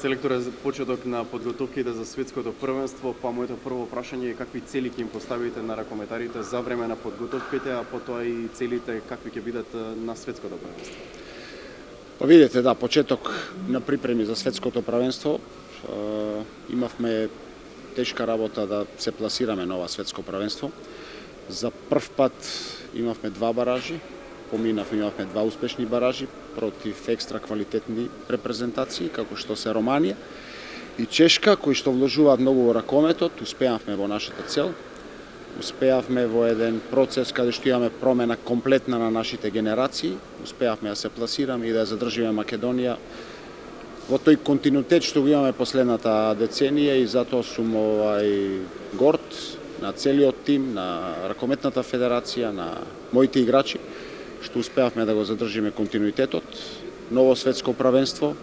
Селекторе, за почеток на подготовките за светското првенство, па моето прво прашање е какви цели ќе им поставите на ракометарите за време на подготовките, а потоа и целите какви ќе бидат на светското првенство? Па видите, да, почеток на припреми за светското првенство. Имавме тешка работа да се пласираме на ова светско првенство. За прв пат имавме два баражи, имавме два успешни баражи против екстра квалитетни репрезентации, како што се Романија и Чешка, кои што вложуваат многу во ракометот. Успеавме во нашата цел. Успеавме во еден процес каде што имаме промена комплетна на нашите генерации. Успеавме да се пласираме и да задржиме Македонија во тој континуитет што го имаме последната деценија, и затоа сум горд на целиот тим, на ракометната федерација, на моите играчи, што успеавме да го задржиме континуитетот. Ново светско првенство,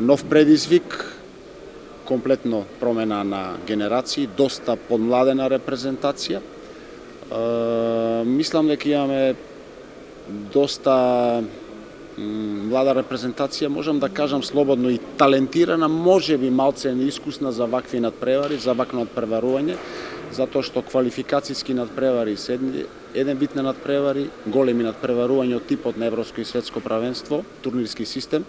нов предизвик, комплетно промена на генерации, доста подмладена репрезентација. Мислам дека имаме доста млада репрезентација, можам да кажам слободно и талентирана, можеби малце неискусна за вакви надпревари, за вакво надпреварување, затоа што квалификацијски надпревари се еден вид на надпревари, големи надпреварувања од типот на европско и светско првенство, турнирски систем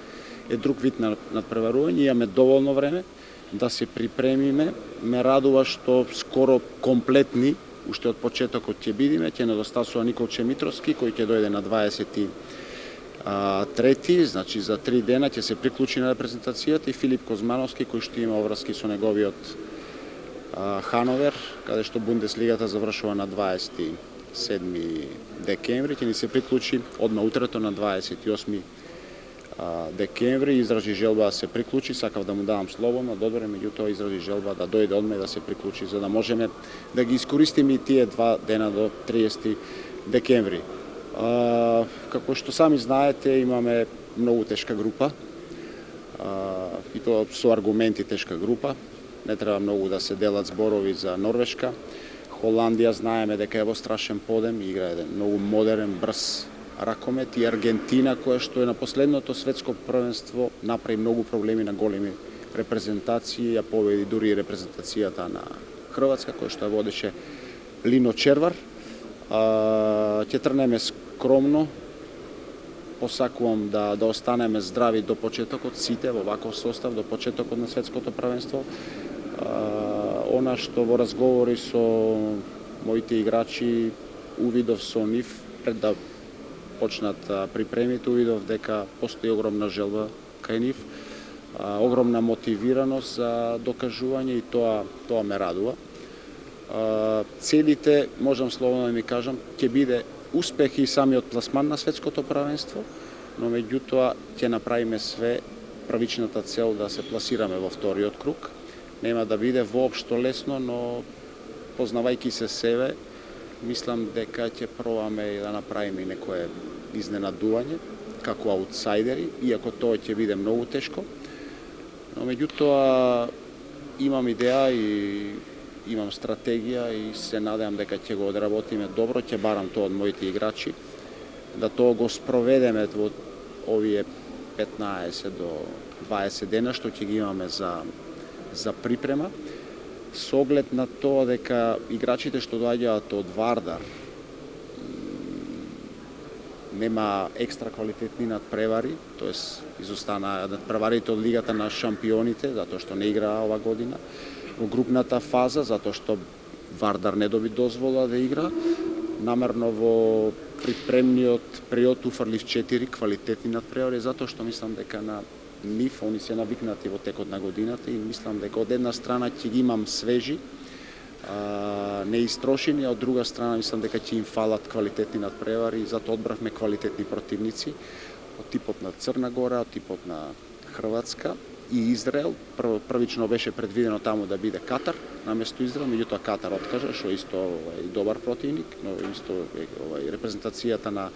е друг вид на надпреварување. Имаме доволно време да се припремиме. Ме радува што скоро комплетни, уште од почетокот ќе бидеме, ќе недостасува Николче Митровски, кој ќе дојде на 23, значи за 3 дена ќе се приклучи на репрезентацијата, и Филип Козмановски, кој што има обврски со неговиот Хановер, каде што Бундеслигата завршува на 27 декември, ќе ни се приклучи одма утрето на 28 декември. Изражи желба да се приклучи, сакав да му давам слободно, добре, меѓутоа изражи желба да дојде одма и да се приклучи, за да можеме да ги искористиме и тие 2 дена до 30 декември. Како што сами знаете, имаме многу тешка група, и тоа со аргументи тешка група. Не треба многу да се делат зборови за Норвешка. Холандија знаеме дека е во страшен подем, игра еден многу модерен, брз ракомет, и Аргентина, која што е на последното светско првенство направи многу проблеми на големи репрезентации, ја победи дури и репрезентацијата на Хрватска, која што ја водеше Лино Червар. Ќе тргнеме скромно. Посакувам да останеме здрави до почетокот, сите во ваков состав до почетокот на светското првенство. Она што во разговори со моите играчи увидов со нив пред да почнат припремите, увидов дека постои огромна желба кај нив, огромна мотивираност за докажување, и тоа ме радува. Целите, можам слободно да ми кажам, ќе биде успех и самиот пласман на светското првенство, но меѓутоа ќе направиме све првичната цел да се пласираме во вториот круг. Нема да биде воопшто лесно, но познавајќи се себе, мислам дека ќе пробаме да направиме некое изненадување како аутсайдери, иако тоа ќе биде многу тешко. Но меѓутоа имам идеја и имам стратегија, и се надевам дека ќе го одработиме добро. Ќе барам тоа од моите играчи, да тоа го спроведеме во овие 15 до 20 дена што ќе ги имаме за припрема, со оглед на тоа дека играчите што доаѓаат од Вардар нема екстра квалитетни надпревари, тоест изостана надпреварите од Лигата на шампионите, затоа што не играа ова година во групната фаза, затоа што Вардар не доби дозвола да игра. Намерно во припремниот период уфрлив 4 квалитетни надпревари, затоа што мислам дека на нив они се навикнати во текот на годината, и мислам дека од една страна ќе ги имам свежи, неистрошени, а од друга страна мислам дека ќе им фалат квалитетни надпревари, и затоа одбравме квалитетни противници од типот на Црна Гора, од типот на Хрватска и Израел. Првично беше предвидено таму да биде Катар наместо Израел, меѓутоа Катар откажа, што исто добар противник, но исто репрезентацијата на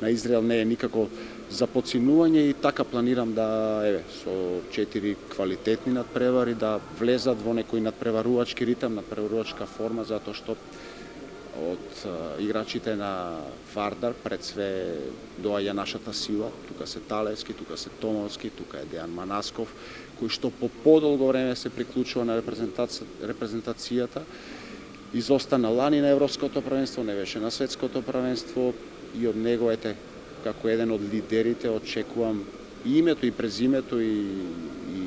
Израел не е никако за подценување, и така планирам да со 4 квалитетни надпревари да влезат во некој надпреварувачки ритам, надпреварувачка форма, затоа што од играчите на Вардар, пред све доаѓа нашата сила, тука се Талевски, тука се Томовски, тука е Дејан Манасков, кој што по подолго време се приклучува на репрезентацијата, изостана лани на Европското првенство, не беше на Светското првенство и од него како еден од лидерите очекувам и името и презимето и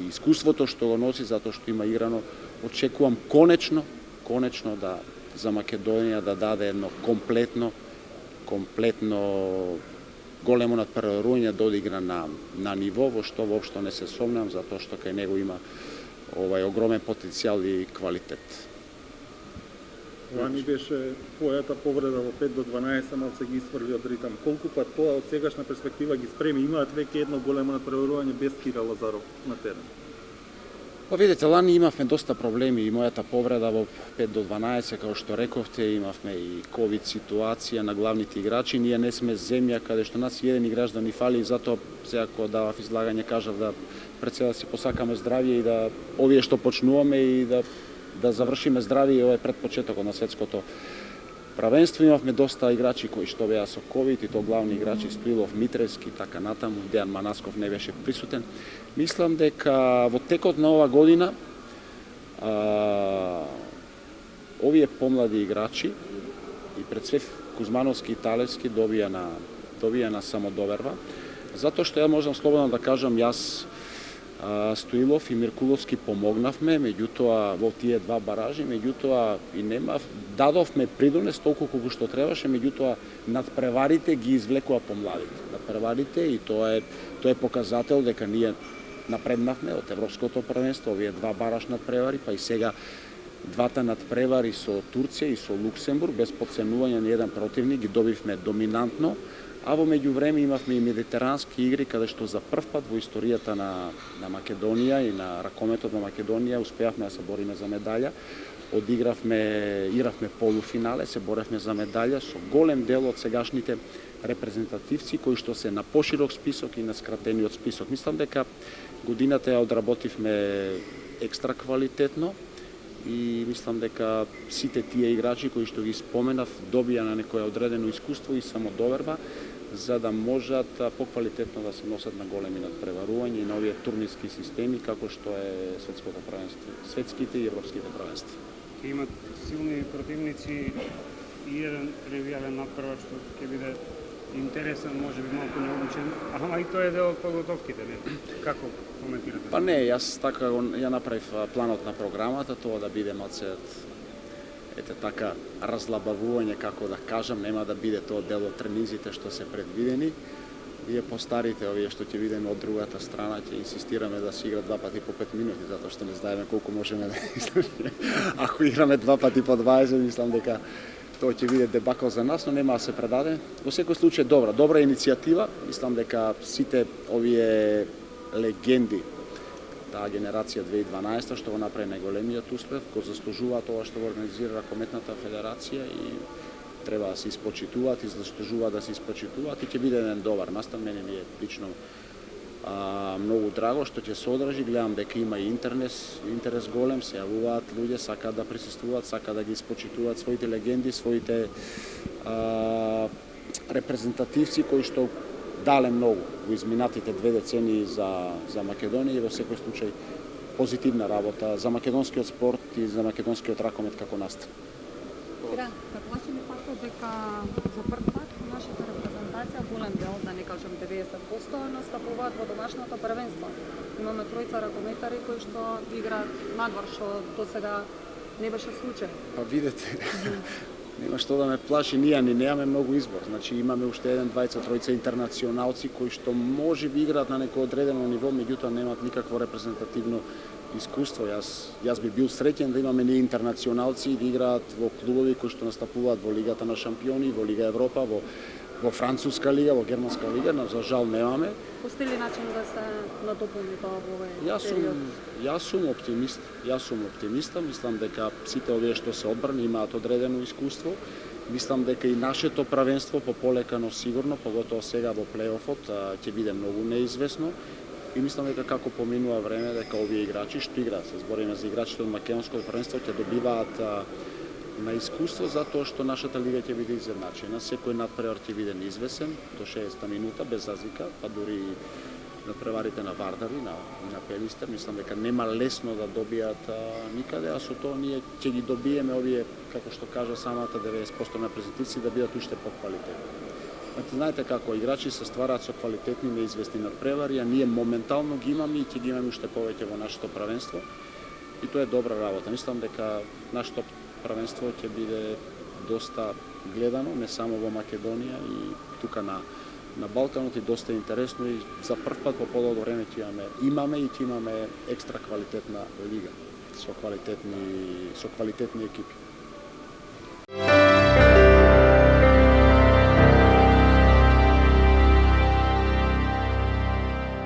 искуството што го носи затоа што има играно, очекувам конечно да за Македонија да даде едно комплетно големо надпреварување, да одигра на ниво во што воопшто не се сомнам, затоа што кај него има огромен потенцијал и квалитет. Лани беше твојата повреда во 5 до 12, малце ги исфрли од ритам. Колку пат тоа од сегашна перспектива ги спреми? Имаат веќе едно големо надпреварување без Кира Лазаров на терен. Па видите, лани имавме доста проблеми и мојата повреда во 5 до 12, како што рековте, имавме и ковид ситуација на главните играчи. Ние не сме земја каде што нас еден играч да ни фали и затоа сега кога давав излагање кажав да пред се да си посакаме здравје и да овие што почнуваме и да завршиме здрави овој пред почетокот на светското првенство. Имавме доста играчи кои што беа со ковид и то главни играчи Стоилов, Митревски, така натаму, Дејан Манасков не беше присутен. Мислам дека во текот на ова година овие помлади играчи и пред све Кузмановски и Талевски добија на самодоверба, затоа што ја можам слободно да кажам, јас Стоилов и Миркуловски помогнавме, меѓутоа во тие два баражи, меѓутоа и дадовме придонес толку колку што требаше, меѓутоа надпреварите ги извлекува помладите. Надпреварите и тоа е показател дека ние напреднавме од Европското првенство, овие два бараж надпревари, па и сега двата надпревари со Турција и со Луксембург без подценување на еден противник ги добивме доминантно. А во меѓувреме имавме и медитерански игри каде што за прв пат во историјата на Македонија и на ракометот на Македонија успеавме да се бориме за медаља. Игравме полуфинале, се боревме за медаља со голем дел од сегашните репрезентативци кои што се на поширок список и на скратениот список. Мислам дека годината ја одработивме екстра квалитетно и мислам дека сите тие играчи кои што ги споменав добија на некое одредено искуство и самодоверба за да можат поквалитетно да се носат на големи надпреварувања и на овие турнирски системи како што е светското првенство, светските и европските првенства. Ќе имат силни противници и еден ревијален надпревар што ќе биде интересен, можеби малку необичен, ама и тоа е дел од подготовките, не? Како коментирате? Па не, јас така ја направив планот на програмата, тоа да биде малце така разлабавување, како да кажам, нема да биде тоа дел од тренизите што се предвидени. Вие постарите, овие што ќе видиме од другата страна, ќе инсистираме да се игра 2 пати по 5 минути, затоа што не знаеме колку можеме да издржиме. Ако играме 2 пати по 20, мислам дека тоа ќе биде дебакл за нас, но нема да се предаде. Во секој случај добра иницијатива. Мислам дека сите овие легенди, таа генерација 2012 што го направи најголемиот успех, го заслужуваат тоа што го организира Ракометната федерација и треба да се испочитуваат и заслужуваат да се испочитуваат и ќе биде еден добар настан. Мене ми е лично многу драго што ќе се одржи. Гледам дека има и интерес голем, се јавуваат луѓе, сакаат да присуствуваат, сакаат да ги испочитуваат своите легенди, своите репрезентативци кои што дале многу во изминатите 2 децении за Македонија и во секој случај позитивна работа за македонскиот спорт и за македонскиот ракомет како настан. Да, предполагам фактот дека за прв пат нашата репрезентација, голем дел, да не кажам 90%, настапуваат во домашното првенство. Имаме тројца ракометари кои што играат надвор, што до сега не беше случај. Па видете, нема што да ме плаши, ние немаме многу избор. Значи имаме уште еден, двајца, тројца интернационалци кои што може би играат на некој одредено ниво, меѓутоа немаат никакво репрезентативно искуство. Јас би бил среќен да имаме ние интернационалци да играат во клубови кои што настапуваат во Лигата на шампиони, во Лига Европа, во Француска лига, во Германска лига, но за жал немаме. Постои ли начин да се надополни тоа во овој период? Јас сум оптимиста, мислам дека сите овие што се одбрани имаат одредено искуство. Мислам дека и нашето првенство по полека но сигурно, поготово сега во плејофот, ќе биде многу неизвестно. И мислам дека како поминува време дека овие играчи што играат, се збориме за играчите од македонското првенство, ќе добиваат на искуство затоа што нашата лига ќе биде изедначена. Секој надпревар ќе биде неизвесен до 60 минута без разлика, па дури надпреварите на Вардари, на Пелистер, мислам дека нема лесно да добијат никаде, а со тоа ние ќе ги добиеме овие, како што кажа самата 90% на презентици, да бидат уште поквалитетни. Знаете како, играчи се ствараат со квалитетни неизвестни надпревари, а ние моментално ги имаме и ќе ги имаме уште повеќе во нашето правенство. И тоа е добра работа. Мислам дека нашето правенство ќе биде доста гледано, не само во Македонија и тука на Балканот, и доста интересно, и за прв пат по подолго време ќе имаме екстра квалитетна лига со квалитетни екипи.